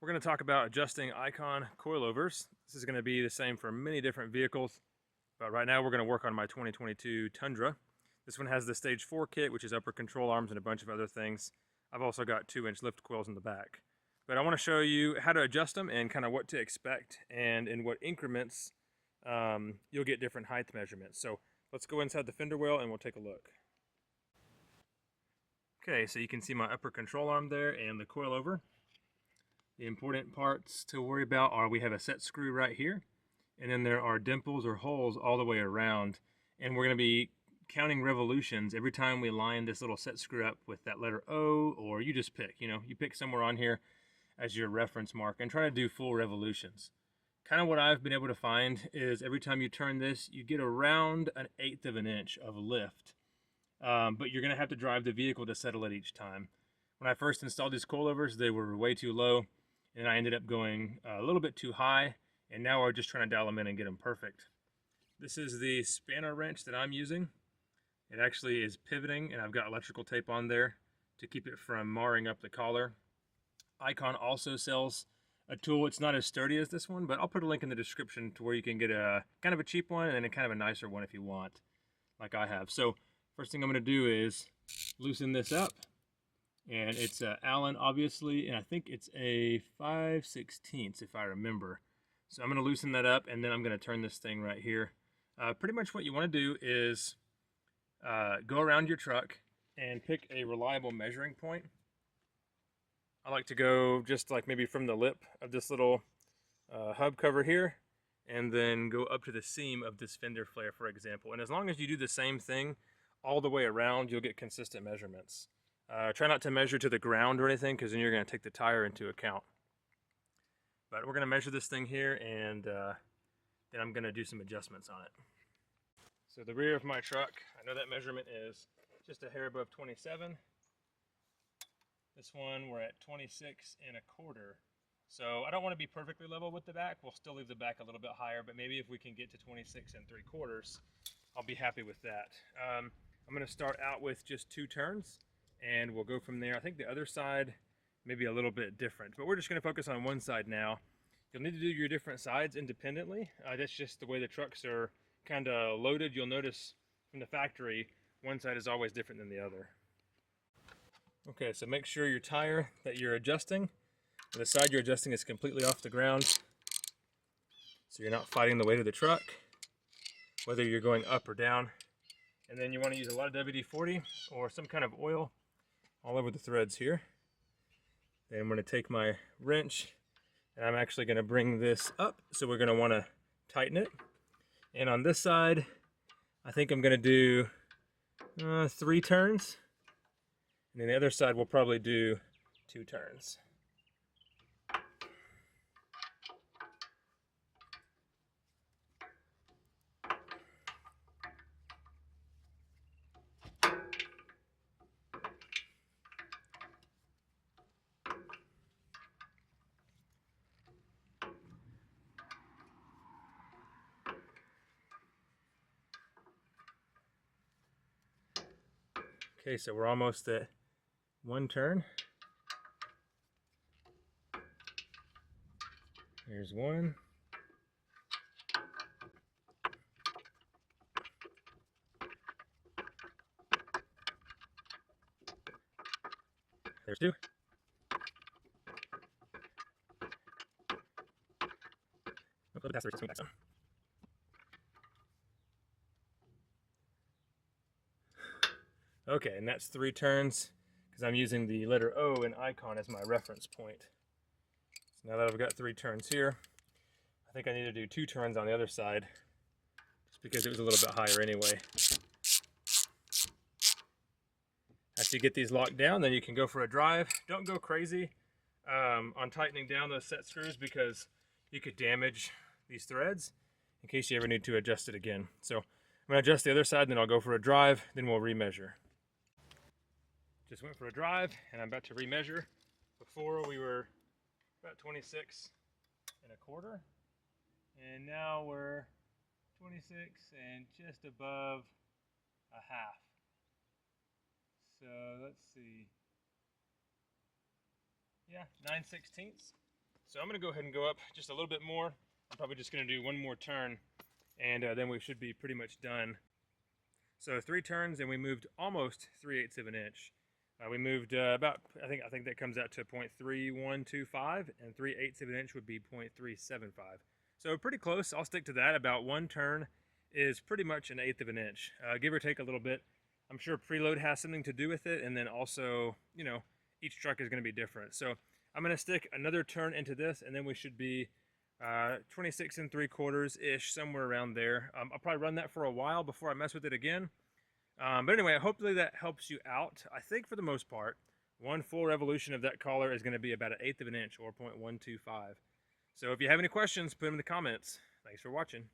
We're going to talk about adjusting Icon coilovers. This is going to be the same for many different vehicles, but right now we're going to work on my 2022 Tundra. This one has the Stage 4 kit, which is upper control arms and a bunch of other things. I've also got 2-inch lift coils in the back. But I want to show you how to adjust them and kind of what to expect and in what increments you'll get different height measurements. So let's go inside the fender well and we'll take a look. Okay, so you can see my upper control arm there and the coilover. The important parts to worry about are we have a set screw right here, and then there are dimples or holes all the way around, and we're going to be counting revolutions every time we line this little set screw up with that letter O, or you just pick, you pick somewhere on here as your reference mark and try to do full revolutions. Kind of what I've been able to find is every time you turn this, you get around 1/8 of an inch of lift, but you're going to have to drive the vehicle to settle it each time. When I first installed these coilovers, they were way too low, and I ended up going a little bit too high, and now we're just trying to dial them in and get them perfect. This is the spanner wrench that I'm using. It actually is pivoting, and I've got electrical tape on there to keep it from marring up the collar. Icon also sells a tool. It's not as sturdy as this one, but I'll put a link in the description to where you can get a kind of a cheap one and then a kind of a nicer one if you want, like I have. So first thing I'm going to do is loosen this up. And it's Allen, obviously, and I think it's a 5/16 if I remember. So I'm going to loosen that up, and then I'm going to turn this thing right here. Pretty much what you want to do is go around your truck and pick a reliable measuring point. I like to go just like maybe from the lip of this little hub cover here, and then go up to the seam of this fender flare, for example. And as long as you do the same thing all the way around, you'll get consistent measurements. Try not to measure to the ground or anything, because then you're going to take the tire into account. But we're going to measure this thing here, and then I'm going to do some adjustments on it. So the rear of my truck, I know that measurement is just a hair above 27. This one we're at 26.25. So I don't want to be perfectly level with the back. We'll still leave the back a little bit higher, but maybe if we can get to 26.75, I'll be happy with that. I'm going to start out with just 2 turns. And we'll go from there. I think the other side may be a little bit different, but we're just going to focus on one side now. You'll need to do your different sides independently. That's just the way the trucks are kind of loaded. You'll notice from the factory, one side is always different than the other. Okay, so make sure your tire that you're adjusting, the side you're adjusting is completely off the ground, so you're not fighting the weight of the truck, whether you're going up or down. And then you want to use a lot of WD-40 or some kind of oil all over the threads here. Then I'm going to take my wrench, and I'm actually going to bring this up, so we're going to want to tighten it. And on this side, I think I'm going to do 3 turns, and then the other side we'll probably do 2 turns. Okay, so we're almost at 1 turn. Here's 1. There's 2. A little bit faster, swing back some. Okay, and that's 3 turns, because I'm using the letter O in Icon as my reference point. So now that I've got 3 turns here, I think I need to do 2 turns on the other side, just because it was a little bit higher anyway. After you get these locked down, then you can go for a drive. Don't go crazy on tightening down those set screws, because you could damage these threads in case you ever need to adjust it again. So I'm going to adjust the other side, then I'll go for a drive, then we'll remeasure. Just went for a drive, and I'm about to remeasure. Before we were about 26.25, and now we're 26 and just above a half. So let's see. Yeah, 9/16. So I'm going to go ahead and go up just a little bit more. I'm probably just going to do one more turn, and then we should be pretty much done. So 3 turns, and we moved almost 3/8 of an inch. We moved about, I think that comes out to 0.3125, and 3/8 of an inch would be 0.375. So pretty close. I'll stick to that. About 1 turn is pretty much 1/8 of an inch, give or take a little bit. I'm sure preload has something to do with it, and then also, you know, each truck is going to be different. So I'm going to stick another turn into this, and then we should be 26 3/4-ish, somewhere around there. I'll probably run that for a while before I mess with it again. But anyway, hopefully that helps you out. I think for the most part, 1 full revolution of that collar is going to be about 1/8 of an inch, or 0.125. So if you have any questions, put them in the comments. Thanks for watching.